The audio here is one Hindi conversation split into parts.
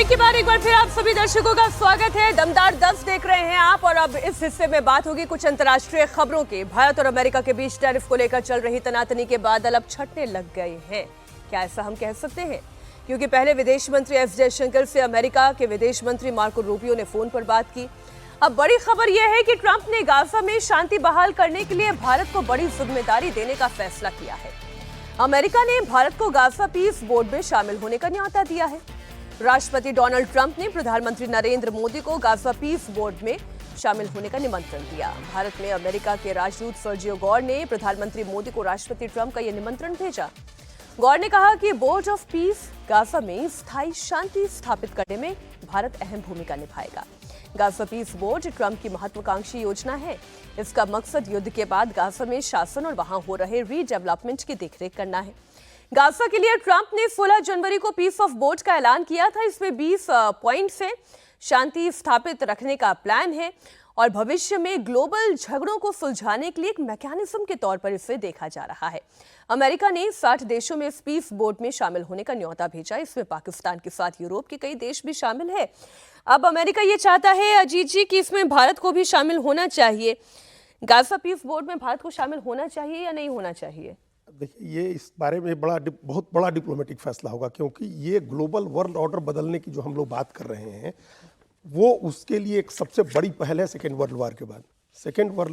ब्रेक के बाद एक बार फिर आप सभी दर्शकों का स्वागत है। दमदार 10 देख रहे हैं आप और अब इस हिस्से में बात होगी कुछ अंतर्राष्ट्रीय खबरों की। भारत और अमेरिका के बीच टैरिफ को लेकर चल रही तनातनी के बादल अब छटने लग गए हैं। क्या ऐसा हम कह सकते हैं? क्योंकि पहले विदेश मंत्री एस जयशंकर से अमेरिका के विदेश मंत्री मार्को रूबियो ने फोन पर बात की। अब बड़ी खबर यह है कि ट्रंप ने गाजा में शांति बहाल करने के लिए भारत को बड़ी जिम्मेदारी देने का फैसला किया है। अमेरिका ने भारत को गाजा पीस बोर्ड में शामिल होने का न्योता दिया है। राष्ट्रपति डोनाल्ड ट्रंप ने प्रधानमंत्री नरेंद्र मोदी को गाजा पीस बोर्ड में शामिल होने का निमंत्रण दिया। भारत में अमेरिका के राजदूत सर्जियो गौर ने प्रधानमंत्री मोदी को राष्ट्रपति ट्रंप का यह निमंत्रण भेजा। गौर ने कहा कि बोर्ड ऑफ पीस गाजा में स्थायी शांति स्थापित करने में भारत अहम भूमिका निभाएगा। गाजा पीस बोर्ड ट्रंप की महत्वाकांक्षी योजना है। इसका मकसद युद्ध के बाद गाजा में शासन और वहां हो रहे रीडेवलपमेंट की देखरेख करना है। गाजा के लिए ट्रंप ने 16 जनवरी को पीस ऑफ बोर्ड का ऐलान किया था। इसमें 20 पॉइंट से शांति स्थापित रखने का प्लान है और भविष्य में ग्लोबल झगड़ों को सुलझाने के लिए एक मैकेनिज्म के तौर पर इसे देखा जा रहा है। अमेरिका ने 60 देशों में इस पीस बोर्ड में शामिल होने का न्योता भेजा। इसमें पाकिस्तान के साथ यूरोप के कई देश भी शामिल है। अब अमेरिका ये चाहता है अजीत जी कि इसमें भारत को भी शामिल होना चाहिए। गाजा पीस बोर्ड में भारत को शामिल होना चाहिए या नहीं होना चाहिए? देखिए, ये इस बारे में बहुत बड़ा डिप्लोमेटिक फैसला होगा, क्योंकि ये ग्लोबल वर्ल्ड ऑर्डर बदलने की जो हम लोग बात कर रहे हैं वो उसके लिए एक सबसे बड़ी पहल है। सेकेंड वर्ल्ड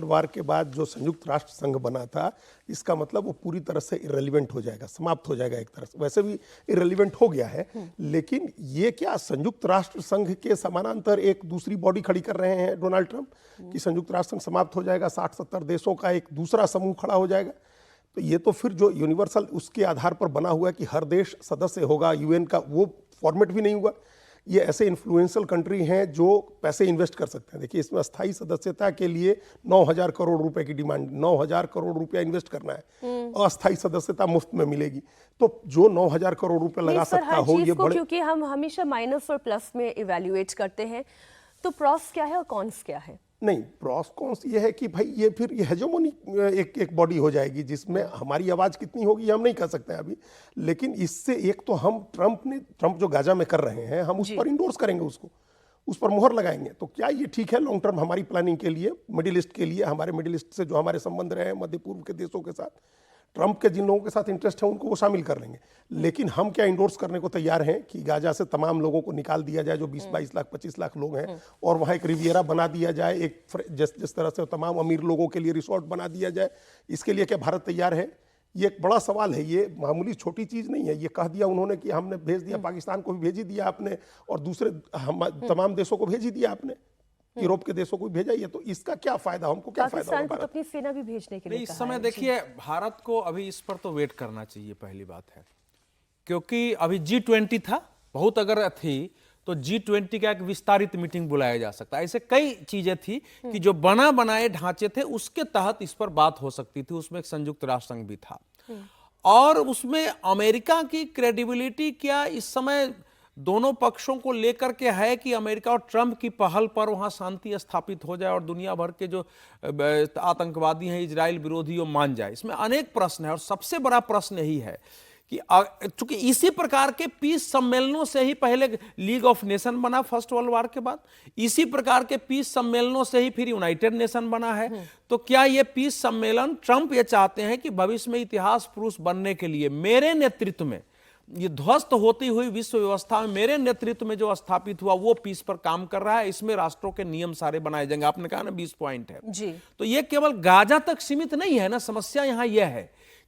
वार के बाद जो संयुक्त राष्ट्र संघ बना था, इसका मतलब वो पूरी तरह से इररिलेवेंट हो जाएगा, समाप्त हो जाएगा। एक तरह से वैसे भी इररिलेवेंट हो गया है, लेकिन ये क्या संयुक्त राष्ट्र संघ के समानांतर एक दूसरी बॉडी खड़ी कर रहे हैं डोनाल्ड ट्रंप कि संयुक्त राष्ट्र संघ समाप्त हो जाएगा, 60-70 देशों का एक दूसरा समूह खड़ा हो जाएगा। तो ये तो फिर जो यूनिवर्सल उसके आधार पर बना हुआ है कि हर देश सदस्य होगा यूएन का, वो फॉर्मेट भी नहीं हुआ। ये ऐसे इन्फ्लुएंशियल कंट्री हैं जो पैसे इन्वेस्ट कर सकते हैं। देखिए, इसमें अस्थायी सदस्यता के लिए 9,000 करोड़ रुपए की डिमांड, 9,000 करोड़ रुपया इन्वेस्ट करना है। अस्थायी सदस्यता मुफ्त में मिलेगी। तो जो 9,000 करोड़ रुपए लगा सकता हो, ये बड़े, क्योंकि हम हमेशा माइनस और प्लस में इवेल्युएट करते हैं, तो प्रॉस क्या है और कॉन्स क्या है? नहीं, प्रॉस कॉन्स ये है कि भाई ये फिर ये हेजेमोनी एक बॉडी हो जाएगी जिसमें हमारी आवाज़ कितनी होगी ये हम नहीं कह सकते हैं अभी। लेकिन इससे एक तो हम ट्रंप जो गाजा में कर रहे हैं, हम उस पर इंडोर्स करेंगे, उसको उस पर मुहर लगाएंगे। तो क्या ये ठीक है लॉन्ग टर्म हमारी प्लानिंग के लिए, मिडिल ईस्ट के लिए, हमारे मिडिल ईस्ट से जो हमारे संबंध रहे हैं मध्य पूर्व के देशों के साथ, ट्रंप के जिन लोगों के साथ इंटरेस्ट है उनको वो शामिल कर लेंगे। लेकिन हम क्या इंडोर्स करने को तैयार हैं कि गाजा से तमाम लोगों को निकाल दिया जाए, जो 20-22 लाख 25 लाख लोग हैं, और वहाँ एक रिवियरा बना दिया जाए, एक जिस तरह से तमाम अमीर लोगों के लिए रिसोर्ट बना दिया जाए। इसके लिए क्या भारत तैयार है? ये एक बड़ा सवाल है। ये मामूली छोटी चीज़ नहीं है। ये कह दिया उन्होंने कि हमने भेज दिया, पाकिस्तान को भी भेज ही दिया आपने, और दूसरे तमाम देशों को भेज ही दिया आपने, यूरोप के देशों को भेजा ही है। तो इसका क्या फायदा, हमको क्या फायदा होगा? तो अपनी सेना भी भेजने के लिए इस समय देखिए, भारत को अभी इस पर तो वेट करना चाहिए, पहली बात है, क्योंकि अभी G20 था, बहुत अगर थी तो G20 का एक विस्तारित मीटिंग बुलाया जा सकता है। ऐसे कई चीजें थी कि जो बना बनाए ढांचे थे उसके तहत इस पर बात हो सकती थी। उसमें एक संयुक्त राष्ट्र संघ भी था, और उसमें अमेरिका की क्रेडिबिलिटी क्या इस समय दोनों पक्षों को लेकर के है कि अमेरिका और ट्रंप की पहल पर वहां शांति स्थापित हो जाए और दुनिया भर के जो आतंकवादी हैं, इजराइल विरोधी, वो मान जाए। इसमें अनेक प्रश्न है, और सबसे बड़ा प्रश्न यही है कि चूंकि इसी प्रकार के पीस सम्मेलनों से ही पहले लीग ऑफ नेशन बना फर्स्ट वर्ल्ड वार के बाद, इसी प्रकार के पीस सम्मेलनों से ही फिर यूनाइटेड नेशन बना है। तो क्या ये पीस सम्मेलन, ट्रंप ये चाहते हैं कि भविष्य में इतिहास पुरुष बनने के लिए मेरे नेतृत्व में, ये ध्वस्त होती हुई विश्व व्यवस्था में मेरे नेतृत्व में जो स्थापित हुआ वो पीस पर काम कर रहा है। इसमें राष्ट्रों के नियम सारे बनाए जाएंगे। आपने कहा ना 20 पॉइंट है जी। तो ये केवल गाजा तक सीमित नहीं है ना। समस्या यहां यह है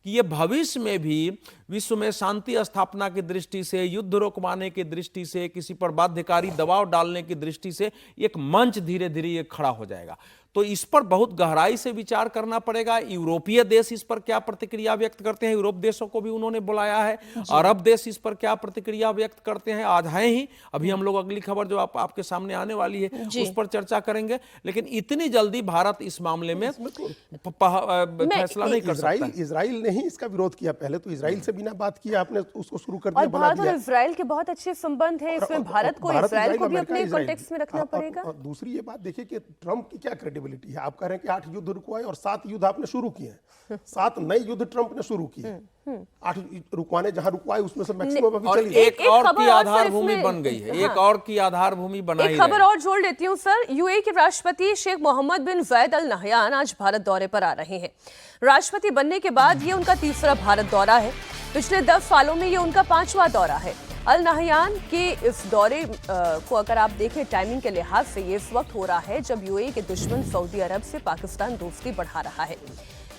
कि ये भविष्य में भी विश्व में शांति स्थापना की दृष्टि से, युद्ध रोकवाने की दृष्टि से, किसी पर बाध्यकारी दबाव डालने की दृष्टि से एक मंच धीरे धीरे ये खड़ा हो जाएगा। तो इस पर बहुत गहराई से विचार करना पड़ेगा। यूरोपीय देश इस पर क्या प्रतिक्रिया व्यक्त करते हैं, यूरोप देशों को भी उन्होंने बुलाया है। अरब देश इस पर क्या प्रतिक्रिया व्यक्त करते हैं, आज है ही, अभी हम लोग अगली खबर जो आपके सामने आने वाली है उस पर चर्चा करेंगे। लेकिन इतनी जल्दी भारत इस मामले में फैसला नहीं कर सकता। इजराइल ने ही इसका विरोध किया। पहले तो इजराइल से बिना बात किया आपने उसको शुरू कर दिया, और भारत और इजराइल के बहुत अच्छे संबंध हैं। इसमें भारत को इजराइल को भी अपने कॉन्टेक्स्ट में रखना पड़ेगा। दूसरी ये बात देखिए कि ट्रंप की क्या क्रेडिबिलिटी कैपेबिलिटी है। आप कह रहे हैं कि 8 युद्ध रुकवाए और 7 युद्ध आपने शुरू किए हैं, 7 नए युद्ध ट्रंप ने शुरू किए। 8 रुकवाने जहां रुकवाए उसमें से मैक्सिमम अभी और चली गई। एक एक और खबर की और सर आधारभूमि इसमें- बन गई है, एक हाँ। और की आधारभूमि बनाई एक खबर रहे। और जोड़ लेती हूँ सर। यूएई के राष्ट्रपति शेख मोहम्मद बिन जायद अल नहयान आज भारत दौरे पर आ रहे हैं। राष्ट्रपति बनने के बाद ये उनका तीसरा भारत दौरा है। पिछले 10 सालों में ये उनका 5वां दौरा है। अल नहयान के इस दौरे को अगर आप देखें टाइमिंग के लिहाज से, ये इस वक्त हो रहा है जब यूएई के दुश्मन सऊदी अरब से पाकिस्तान दोस्ती बढ़ा रहा है।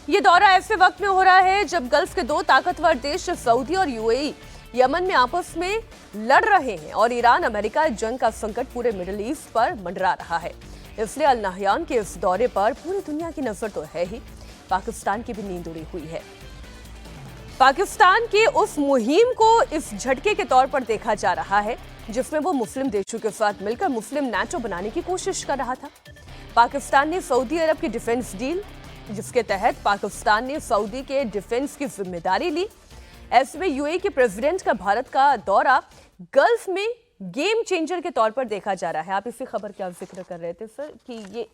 ये दौरा ऐसे वक्त में हो रहा है जब गल्फ के 2 ताकतवर देश सऊदी और यूएई यमन में आपस में लड़ रहे हैं और ईरान अमेरिका जंग का संकट पूरे मिडिल ईस्ट पर मंडरा रहा है। इसलिए अल नहयान के इस दौरे पर पूरी दुनिया की नजर तो है ही, पाकिस्तान की भी नींद उड़ी हुई है। पाकिस्तान की उस मुहिम को इस झटके के तौर पर देखा जा रहा है जिसमें वो मुस्लिम देशों के साथ मिलकर मुस्लिम नाटो बनाने की कोशिश कर रहा था। पाकिस्तान ने सऊदी अरब की डिफेंस डील, जिसके तहत पाकिस्तान ने सऊदी के डिफेंस की जिम्मेदारी ली। ऐसे में यूएई के प्रेसिडेंट का भारत का दौरा गल्फ में गेम चेंजर के तौर पर देखा जा रहा है। आप इसी खबर का जिक्र कर रहे थे सर कि ये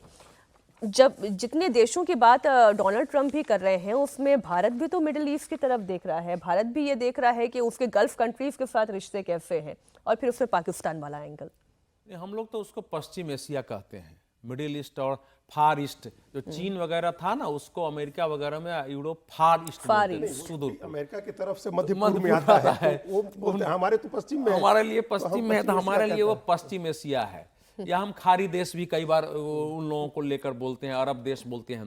जब जितने देशों की बात डोनाल्ड ट्रंप भी कर रहे हैं, उसमें भारत भी तो मिडिल ईस्ट की तरफ देख रहा है। भारत भी ये देख रहा है कि उसके गल्फ कंट्रीज के साथ रिश्ते कैसे हैं, और फिर उसमें पाकिस्तान वाला एंगल। हम लोग तो उसको पश्चिम एशिया कहते हैं, मिडिल ईस्ट और फार ईस्ट। जो चीन वगैरह था ना, उसको अमेरिका वगैरह में यूरोप फार ईस्ट फार बोलते हैं, ईस्ट। सुदूर। अमेरिका की तरफ से मध्य मध्य पूर्व में पूर्व आता आता है, है। तो वो बोलते हैं हमारे तो पश्चिम में है। हमारे लिए पश्चिम हम में है, तो पश्चिम हमारे एशिया लिए वो कहते हैं। पश्चिम एशिया है। या हम खाड़ी देश भी कई बार उन लोगों को लेकर बोलते हैं, अरब देश बोलते हैं।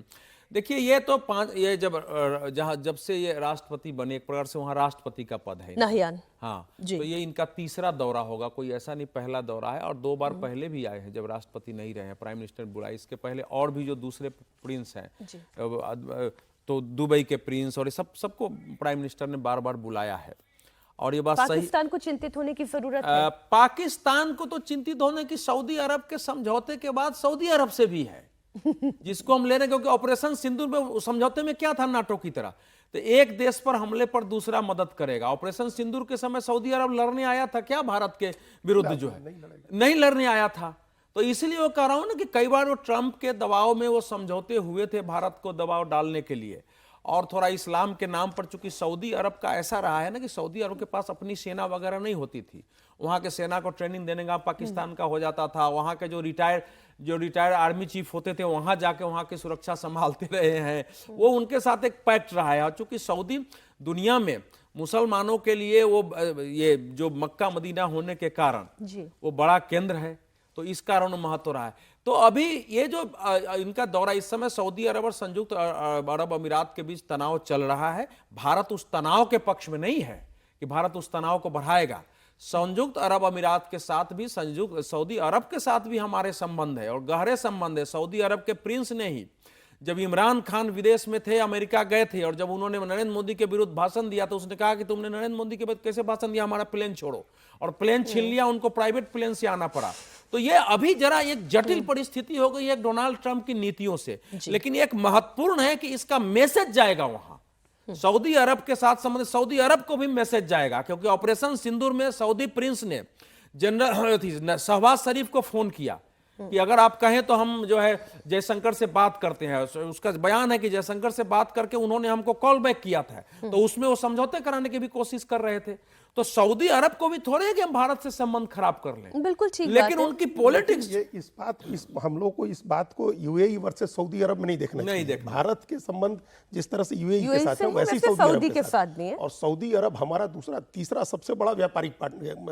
देखिए, ये तो ये जब से ये राष्ट्रपति बने, एक प्रकार से वहाँ राष्ट्रपति का पद है। नहयान हाँ, जी। तो ये इनका तीसरा दौरा होगा, कोई ऐसा नहीं पहला दौरा है। और 2 बार पहले भी आए हैं जब राष्ट्रपति नहीं रहे हैं, प्राइम मिनिस्टर बुलाए। इसके पहले और भी जो दूसरे प्रिंस हैं, तो दुबई के प्रिंस और सबको प्राइम मिनिस्टर ने बार बार बुलाया है। और ये बात सही, पाकिस्तान को चिंतित होने की जरूरत है। पाकिस्तान को तो चिंतित होने की सऊदी अरब के समझौते के बाद सऊदी अरब से भी है, जिसको हम ले रहे हैं। क्योंकि ऑपरेशन सिंदूर में समझौते में क्या था, नाटो की तरह, तो एक देश पर हमले पर दूसरा मदद करेगा। ऑपरेशन सिंदूर के समय सऊदी अरब लड़ने आया था क्या भारत के विरुद्ध? जो है नहीं लड़ने आया था। तो इसलिए वो कह रहा हूं ना कि कई बार वो ट्रंप के दबाव में वो समझौते हुए थे भारत को दबाव डालने के लिए। और थोड़ा इस्लाम के नाम पर, चूंकि सऊदी अरब का ऐसा रहा है ना कि सऊदी अरब के पास अपनी सेना वगैरह नहीं होती थी, वहां के सेना को ट्रेनिंग देने का पाकिस्तान का हो जाता था। वहां के जो रिटायर्ड आर्मी चीफ होते थे, वहां जाके वहां की सुरक्षा संभालते रहे हैं। वो उनके साथ एक पैक्ट रहा है। और चूंकि सऊदी दुनिया में मुसलमानों के लिए वो ये जो मक्का मदीना होने के कारण जी। वो बड़ा केंद्र है, तो इस कारण महत्व रहा है। तो अभी ये जो इनका दौरा, इस समय सऊदी अरब और संयुक्त अरब अमीरात के बीच तनाव चल रहा है। भारत उस तनाव के पक्ष में नहीं है कि भारत उस तनाव को बढ़ाएगा। संयुक्त अरब अमीरात के साथ भी, सऊदी अरब के साथ भी हमारे संबंध है और गहरे संबंध है। सऊदी अरब के प्रिंस ने ही, जब इमरान खान विदेश में थे, अमेरिका गए थे, और जब उन्होंने नरेंद्र मोदी के विरुद्ध भाषण दिया, तो उसने कहा कि तुमने नरेंद्र मोदी के विरुद्ध कैसे भाषण दिया, हमारा प्लेन छोड़ो। और प्लेन छीन लिया, उनको प्राइवेट प्लेन से आना पड़ा। तो ये अभी जरा एक जटिल परिस्थिति हो गई है डोनाल्ड ट्रंप की नीतियों से। लेकिन एक महत्वपूर्ण है कि इसका मैसेज जाएगा वहां सऊदी अरब के साथ संबंधित, सऊदी अरब को भी मैसेज जाएगा। क्योंकि ऑपरेशन सिंदूर में सऊदी प्रिंस ने जनरल शहबाज शरीफ को फोन किया कि अगर आप कहें तो हम जो है जयशंकर से बात करते हैं। उसका बयान है कि जयशंकर से बात करके उन्होंने हमको कॉल बैक किया था, तो उसमें वो समझौते कराने की भी कोशिश कर रहे थे। तो सऊदी अरब को भी थोड़े है कि हम भारत से संबंध खराब कर लें, बिल्कुल ठीक बात लेकिन है। उनकी पॉलिटिक्स हम लोग को इस बात को यूएई वर्सेस सऊदी अरब में नहीं देखना चाहिए। भारत के संबंध जिस तरह से यूएई के साथ है, वैसे ही सऊदी अरब के साथ भी है। और सऊदी अरब हमारा तीसरा सबसे बड़ा व्यापारिक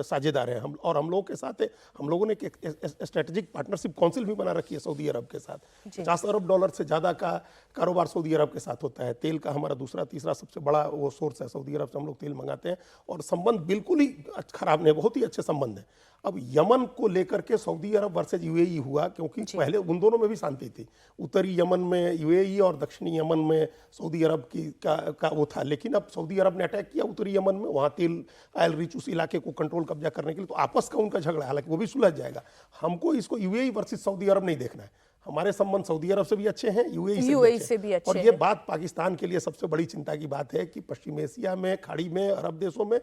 साझेदार है। हम लोगों के साथ है। हम लोगों ने एक स्ट्रेटेजिक पार्टनरशिप काउंसिल भी बना रखी है सऊदी अरब के साथ। $50 अरब से ज्यादा का कारोबार सऊदी अरब के साथ होता है। तेल का हमारा तीसरा सबसे बड़ा वो सोर्स है। सऊदी अरब से हम लोग तेल मंगाते हैं और संबंध बिल्कुल ही खराब नहीं, बहुत ही अच्छे संबंध है। अब यमन को लेकर के सऊदी अरब वर्सेज यूएई हुआ, क्योंकि पहले उन दोनों में भी शांति थी। उत्तरी यमन में यूएई और दक्षिणी यमन में सऊदी अरब का वो था। लेकिन अब सऊदी अरब ने अटैक किया उत्तरी यमन में, वहाँ तेल ऑयल रिच उस इलाके को कंट्रोल कब्जा करने के लिए, तो आपस का उनका झगड़ा है। हालांकि वो भी सुलझ जाएगा। हमको इसको यूएई वर्सेज सऊदी अरब नहीं देखना है। हमारे संबंध सऊदी अरब से भी अच्छे हैं, यूएई से भी अच्छे हैं। और ये बात पाकिस्तान के लिए सबसे बड़ी चिंता की बात है कि पश्चिम एशिया में, खाड़ी में, अरब देशों में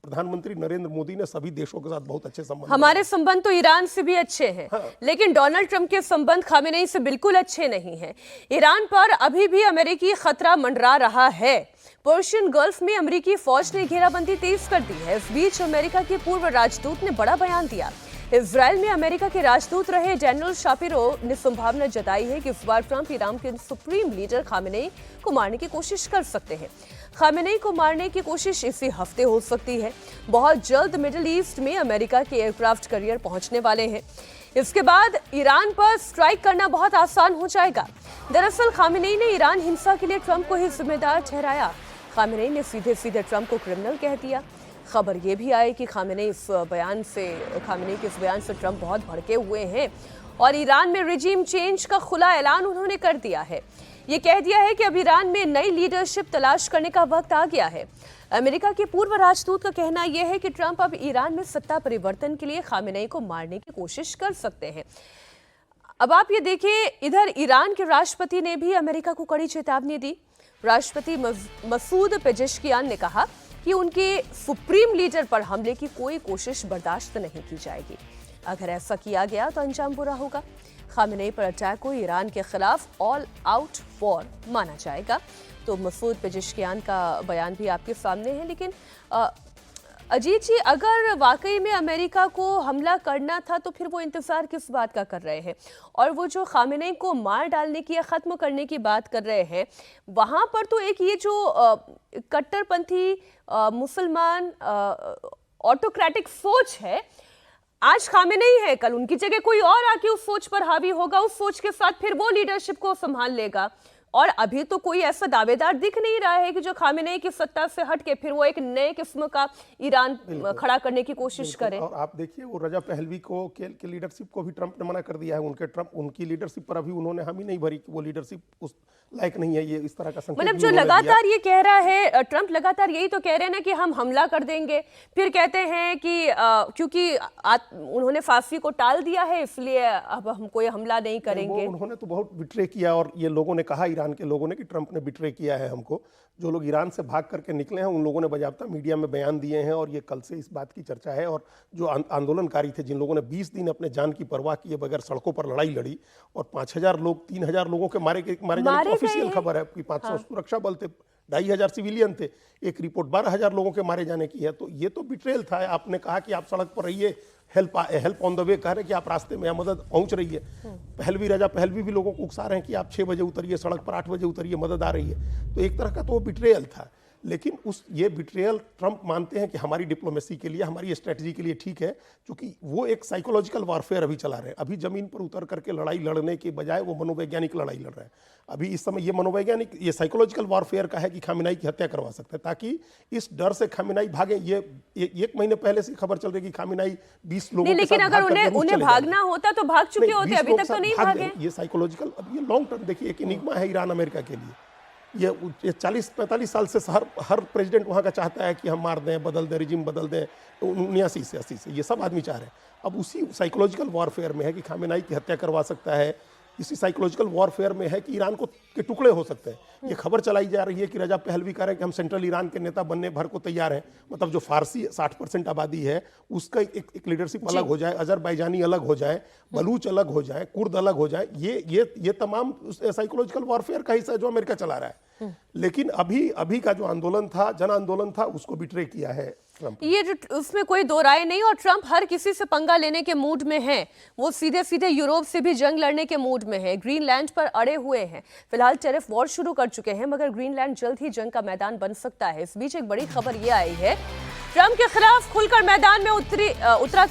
प्रधानमंत्री नरेंद्र मोदी ने सभी देशों के साथ बहुत अच्छे संबंध हमारे संबंध तो ईरान से भी अच्छे हैं, लेकिन डोनाल्ड ट्रंप के संबंध खामेनेई से बिल्कुल अच्छे नहीं हैं। ईरान पर अभी भी अमेरिकी खतरा मंडरा रहा है। पर्शियन गल्फ में अमेरिकी फौज ने घेराबंदी तेज कर दी है। इस बीच अमेरिका के पूर्व राजदूत ने बड़ा बयान दिया। इजराइल में अमेरिका के राजदूत रहे डैनियल शापिरो ने संभावना जताई है कि इस बार ट्रंप ईरान के सुप्रीम लीडर खामेनेई को मारने की कोशिश कर सकते हैं। खामेनेई को मारने की कोशिश इसी हफ्ते हो सकती है। बहुत जल्द मिडिल ईस्ट में अमेरिका के एयरक्राफ्ट कैरियर पहुंचने वाले हैं। इसके बाद ईरान पर स्ट्राइक करना बहुत आसान हो जाएगा। दरअसल खामेनेई ने ईरान हिंसा के लिए ट्रंप को ही जिम्मेदार ठहराया। खामेनेई ने सीधे सीधे ट्रंप को क्रिमिनल कह दिया। खबर यह भी आई कि खामेनेई के इस बयान से ट्रंप बहुत भड़के हुए हैं और ईरान में रिजीम चेंज का खुला ऐलान उन्होंने कर दिया है। ये कह दिया है कि अब ईरान में नई लीडरशिप तलाश करने का वक्त आ गया है। अमेरिका के पूर्व राजदूत का कहना यह है कि ट्रंप अब ईरान में सत्ता परिवर्तन के लिए खामेनेई को मारने की कोशिश कर सकते हैं। अब आप ये देखिए, इधर ईरान के राष्ट्रपति ने भी अमेरिका को कड़ी चेतावनी दी। राष्ट्रपति मसूद पेजेश्कियान ने कहा कि उनके सुप्रीम लीडर पर हमले की कोई कोशिश बर्दाश्त नहीं की जाएगी। अगर ऐसा किया गया तो अंजाम बुरा होगा। खामेनेई पर अटैक को ईरान के खिलाफ ऑल आउट वॉर माना जाएगा। तो मसूद पेजेश्कियान का बयान भी आपके सामने है। लेकिन अजीत जी, अगर वाकई में अमेरिका को हमला करना था तो फिर वो इंतजार किस बात का कर रहे हैं? और वो जो खामेनेई को मार डालने की या खत्म करने की बात कर रहे हैं, वहां पर तो एक ये जो कट्टरपंथी मुसलमान ऑटोक्रेटिक सोच है, आज खामेनेई है, कल उनकी जगह कोई और आके उस सोच पर हावी होगा, उस सोच के साथ फिर वो लीडरशिप को संभाल लेगा। और अभी तो कोई ऐसा दावेदार दिख नहीं रहा है कि जो खामेनेई की सत्ता से हट के फिर वो एक नए किस्म का ईरान खड़ा करने की कोशिश करे। और आप देखिए, वो रजा पहलवी को के लीडरशिप को भी ट्रंप ने मना कर दिया है। उनकी लीडरशिप पर अभी उन्होंने हामी नहीं भरी कि वो लीडरशिप उस लायक नहीं है। ये इस तरह का संकेत मतलब जो लगातार ये कह रहा है ट्रंप, लगातार यही तो कह रहे हैं ना कि हम हमला कर देंगे, फिर कहते हैं कि क्योंकि उन्होंने फांसी को टाल दिया है इसलिए अब हम कोई हमला नहीं करेंगे। उन्होंने तो बहुत बिट्रे किया और ये लोगों ने कहा, ईरान के लोगों ने, कि ट्रंप ने बिट्रे किया है हमको। जो लोग ईरान से भाग करके निकले हैं उन लोगों ने बाकायदा मीडिया में बयान दिए हैं और ये कल से इस बात की चर्चा है। और जो आंदोलनकारी थे, जिन लोगों ने 20 दिन अपने जान की परवाह किए बगैर सड़कों पर लड़ाई लड़ी और 5000 लोग, 3000 लोगों के मारे जाने की ऑफिशियल खबर है कि 500 सुरक्षा बल थे, 2500 सिविलियन थे। एक रिपोर्ट 12000 लोगों के मारे जाने की है। तो ये तो बिट्रेल था। आपने कहा कि आप सड़क पर रहिए, हेल्प ऑन द वे कह रहे हैं कि आप रास्ते में मदद पहुंच रही है। रजा पहलवी भी लोगों को उकसा रहे हैं कि आप 6 बजे उतरिए सड़क पर, 8 बजे उतरिए, मदद आ रही है। तो एक तरह का तो वो बिट्रेयल था। लेकिन ये बिट्रेयल ट्रंप मानते हैं कि हमारी डिप्लोमेसी के लिए, हमारी स्ट्रेटजी के लिए ठीक है, क्योंकि वो एक साइकोलॉजिकल वॉरफेयर अभी चला रहे हैं। अभी जमीन पर उतर करके लड़ाई लड़ने के बजाय वो मनोवैज्ञानिक लड़ाई लड़ रहे हैं। अभी इस समय ये साइकोलॉजिकल वॉरफेयर का है कि खामेनेई की हत्या करवा सकते हैं, ताकि इस डर से खामेनेई भागे। ये 1 महीने पहले से खबर चल रही कि खामेनेई 20 लोगों के लेकिन साथ अगर उन्हें भागना होता तो भाग चुके होते, अभी तक तो नहीं भागे। ये साइकोलॉजिकल, अब ये लॉन्ग टर्म देखिए, एक इनिग्मा है ईरान अमेरिका के लिए। ये 40-45 साल से हर प्रेसिडेंट वहाँ का चाहता है कि हम मार दें, बदल दें, रिजिम बदल दें। 79 से 80 से ये सब आदमी चाह रहे हैं। अब उसी साइकोलॉजिकल वॉरफेयर में है कि खामेनेई की हत्या करवा सकता है। इसी साइकोलॉजिकल वॉरफेयर में है कि ईरान के टुकड़े हो सकते हैं। ये खबर चलाई जा रही है कि रजा पहलवी कह रहे हैं कि हम सेंट्रल ईरान के नेता बनने भर को तैयार हैं। मतलब जो फारसी 60% आबादी है उसका एक लीडरशिप अलग हो जाए, अजरबैजानी अलग हो जाए, बलूच अलग हो जाए, कुर्द अलग हो जाए। ये तमाम साइकोलॉजिकल वॉरफेयर का हिस्सा है जो अमेरिका चला रहा है। लेकिन अभी का जो आंदोलन था, जन आंदोलन था, उसको बिट्रे किया है ट्रंप। ये जो, उसमें कोई दो राय नहीं। और ट्रंप हर किसी से पंगा लेने के मूड में है। वो सीधे सीधे यूरोप से भी जंग लड़ने के मूड में है। ग्रीनलैंड पर अड़े हुए हैं। फिलहाल टैरिफ वॉर शुरू कर चुके हैं, मगर ग्रीनलैंड जल्द ही जंग का मैदान बन सकता है। इस बीच एक बड़ी खबर ये आई है, ट्रंप के खिलाफ खुलकर मैदान में उतरा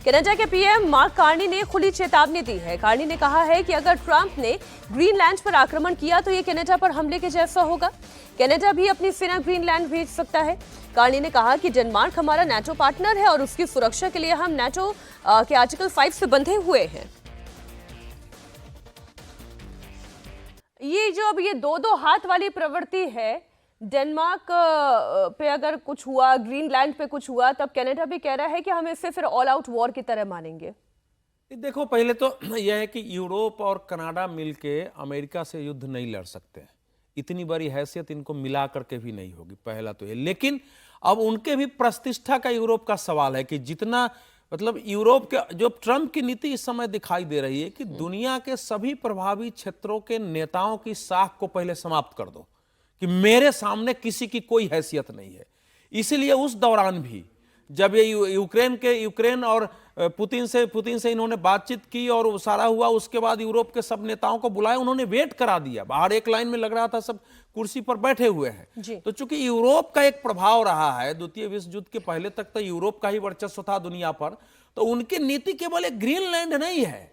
कनाडा के पीएम मार्क कार्नी ने खुली चेतावनी दी है। कार्नी ने कहा है कि अगर ट्रंप ने ग्रीनलैंड पर आक्रमण किया तो ये कनाडा पर हमले के जैसा होगा। कनाडा भी अपनी सेना ग्रीनलैंड भेज सकता है। कार्नी ने कहा कि डेनमार्क हमारा नाटो पार्टनर है और उसकी सुरक्षा के लिए हम नाटो के आर्टिकल 5 से बंधे हुए हैं। ये जो अब ये दो हाथ वाली प्रवृत्ति है, डेनमार्क पे अगर कुछ हुआ, ग्रीनलैंड पे कुछ हुआ, तब कनाडा भी कह रहा है कि हम इसे फिर ऑल आउट वॉर की तरह मानेंगे। देखो, पहले तो यह है कि यूरोप और कनाडा मिलके अमेरिका से युद्ध नहीं लड़ सकते। इतनी बड़ी हैसियत इनको मिला करके भी नहीं होगी, पहला तो ये। लेकिन अब उनके भी प्रतिष्ठा का यूरोप का सवाल है कि जितना मतलब यूरोप के जो ट्रंप की नीति इस समय दिखाई दे रही है कि दुनिया के सभी प्रभावी क्षेत्रों के नेताओं की साख को पहले समाप्त कर दो कि मेरे सामने किसी की कोई हैसियत नहीं है। इसीलिए उस दौरान भी जब ये यूक्रेन और पुतिन से इन्होंने बातचीत की और वो सारा हुआ, उसके बाद यूरोप के सब नेताओं को बुलाया, उन्होंने वेट करा दिया, बाहर एक लाइन में लग रहा था सब कुर्सी पर बैठे हुए हैं। तो चूंकि यूरोप का एक प्रभाव रहा है, द्वितीय विश्व युद्ध के पहले तक तो यूरोप का ही वर्चस्व था दुनिया पर, तो उनकी नीति केवल एक ग्रीनलैंड नहीं है।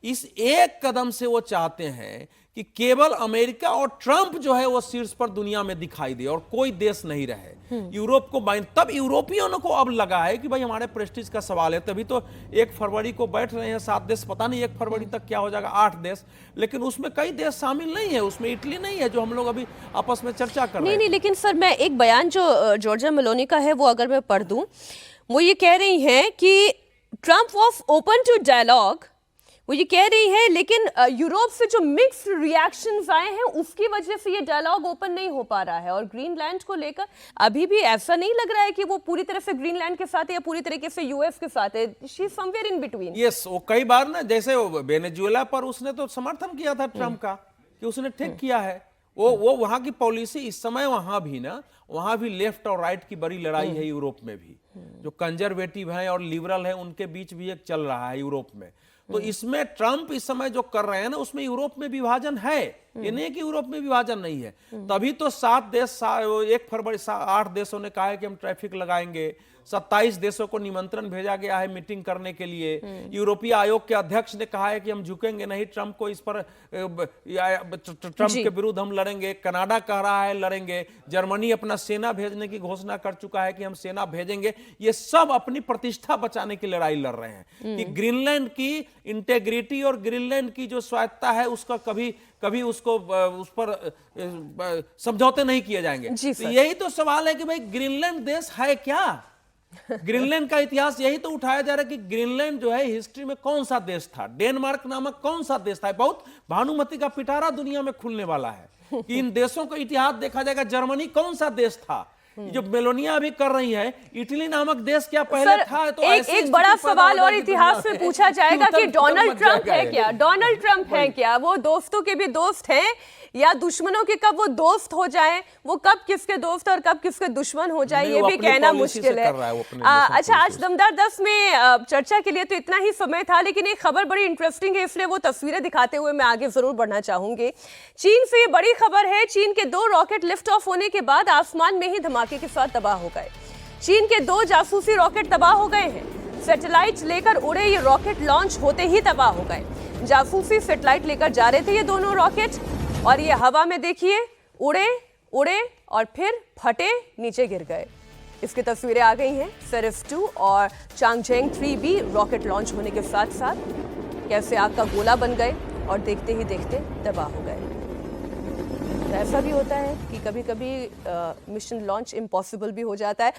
इस एक कदम से वो चाहते हैं कि केवल अमेरिका और ट्रंप जो है वो शीर्ष पर दुनिया में दिखाई दे और कोई देश नहीं रहे। यूरोप को तब यूरोपियनों को अब लगा है कि भाई हमारे प्रेस्टीज का सवाल है, तभी तो 1 फरवरी को बैठ रहे हैं 7 देश, पता नहीं 1 फरवरी तक क्या हो जाएगा, 8 देश, लेकिन उसमें कई देश शामिल नहीं है, उसमें इटली नहीं है जो हम लोग अभी आपस में चर्चा कर रहे हैं। नहीं, लेकिन सर मैं एक बयान जो जॉर्जिया मेलोनी का है वो अगर मैं पढ़ दूं, वो ये कह रही हैं कि Trump was open to dialogue, वो ये कह रही है, लेकिन यूरोप से जो मिक्स्ड रिएक्शंस आए हैं उसकी वजह से ये डायलॉग ओपन नहीं हो पा रहा है। और ग्रीनलैंड को लेकर अभी भी ऐसा नहीं लग रहा है कि वो पूरी तरह से ग्रीनलैंड के साथ है या पूरी तरीके से यूएस के साथ है। She is somewhere in between. Yes, वो कई बार ना, जैसे वेनेजुएला पर उसने तो समर्थन किया था ट्रंप का कि उसने ठीक किया है, वो वहां की पॉलिसी इस समय वहां भी लेफ्ट और राइट की बड़ी लड़ाई है यूरोप में भी, जो कंजर्वेटिव हैं और लिबरल हैं उनके बीच भी एक चल रहा है यूरोप में। तो इसमें ट्रंप इस समय जो कर रहे हैं ना, उसमें यूरोप में विभाजन है, ये नहीं कि यूरोप में विभाजन नहीं है। तभी तो 7 देश 1 फरवरी 8 देशों ने कहा है कि हम ट्रैफिक लगाएंगे, 27 देशों को निमंत्रण भेजा गया है मीटिंग करने के लिए। यूरोपीय आयोग के अध्यक्ष ने कहा है कि हम झुकेंगे नहीं ट्रंप को, इस पर ट्रंप के विरुद्ध हम लड़ेंगे। कनाडा कह रहा है लड़ेंगे। जर्मनी अपना सेना भेजने की घोषणा कर चुका है कि हम सेना भेजेंगे। ये सब अपनी प्रतिष्ठा बचाने की लड़ाई लड़ रहे हैं कि ग्रीनलैंड की इंटेग्रिटी और ग्रीनलैंड की जो स्वायत्ता है उसका कभी उसको उस पर समझौते नहीं किए जाएंगे। तो यही तो सवाल है कि भाई ग्रीनलैंड देश है क्या? ग्रीनलैंड का इतिहास यही तो उठाया जा रहा है कि ग्रीनलैंड जो है हिस्ट्री में कौन सा देश था, डेनमार्क नामक कौन सा देश था। बहुत भानुमति का पिटारा दुनिया में खुलने वाला है कि इन देशों का इतिहास देखा जाएगा। जर्मनी कौन सा देश था? जो मेलोनिया भी कर रही है, इटली नामक देश क्या पहले था? तो एक बड़ा सवाल और इतिहास में पूछा जाएगा कि डोनाल्ड ट्रंप है क्या? डोनाल्ड ट्रंप है क्या? वो दोस्तों के भी दोस्त हैं या दुश्मनों के कब वो दोस्त हो जाएं? वो कब किसके दोस्त और कब किसके दुश्मन हो जाए ये भी कहना मुश्किल है। अच्छा, आज दमदार 10 में चर्चा के लिए तो इतना ही समय था, लेकिन एक खबर बड़ी इंटरेस्टिंग है, इसलिए वो तस्वीरें दिखाते हुए मैं आगे जरूर बढ़ना चाहूंगी। चीन से ये बड़ी खबर है। चीन के 2 रॉकेट लिफ्ट ऑफ होने के बाद आसमान में ही धमाके के साथ तबाह हो गए। चीन के 2 जासूसी रॉकेट तबाह हो गए हैं। सैटेलाइट लेकर उड़े ये रॉकेट लॉन्च होते ही तबाह हो गए। जासूसी सैटेलाइट लेकर जा रहे थे ये दोनों रॉकेट और ये हवा में देखिए उड़े और फिर फटे, नीचे गिर गए। इसकी तस्वीरें आ गई हैं। सेरिफ 2 और चांगजेंग 3B रॉकेट लॉन्च होने के साथ साथ कैसे आग का गोला बन गए और देखते ही देखते तबाह हो गए। तो ऐसा भी होता है कि कभी-कभी मिशन लॉन्च इम्पॉसिबल भी हो जाता है।